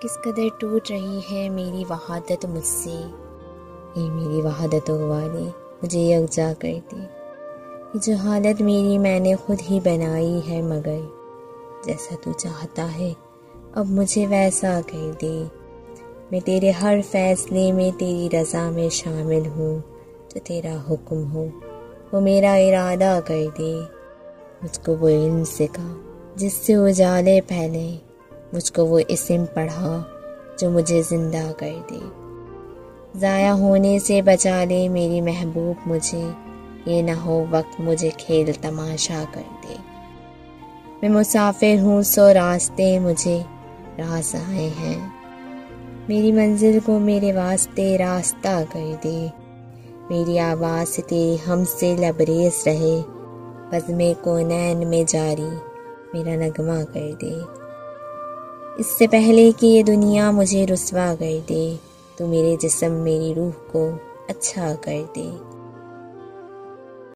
किस कदर टूट रही है मेरी वहादत मुझसे। ये मेरी वहादतों वाले मुझे यकजा कर दे। ये जो हालत मेरी मैंने खुद ही बनाई है, मगर जैसा तू चाहता है अब मुझे वैसा कर दे। मैं तेरे हर फैसले में तेरी रज़ा में शामिल हूँ। जो तेरा हुक्म हो वो मेरा इरादा कर दे। मुझको वो इल्म सिखा जिससे उजाले फैले। मुझको वो इस्म पढ़ा जो मुझे ज़िंदा कर दे। ज़ाया होने से बचा ले मेरी महबूब मुझे। ये ना हो वक्त मुझे खेल तमाशा कर दे। मैं मुसाफिर हूँ सो रास्ते मुझे रास आए हैं। मेरी मंजिल को मेरे वास्ते रास्ता कर दे। मेरी आवाज़ से तेरी हमसे लबरेज रहे। बज़्मे कौनैन में जारी मेरा नगमा कर दे। इससे पहले कि ये दुनिया मुझे रुस्वा कर दे, तू मेरे जिस्म मेरी रूह को अच्छा कर दे।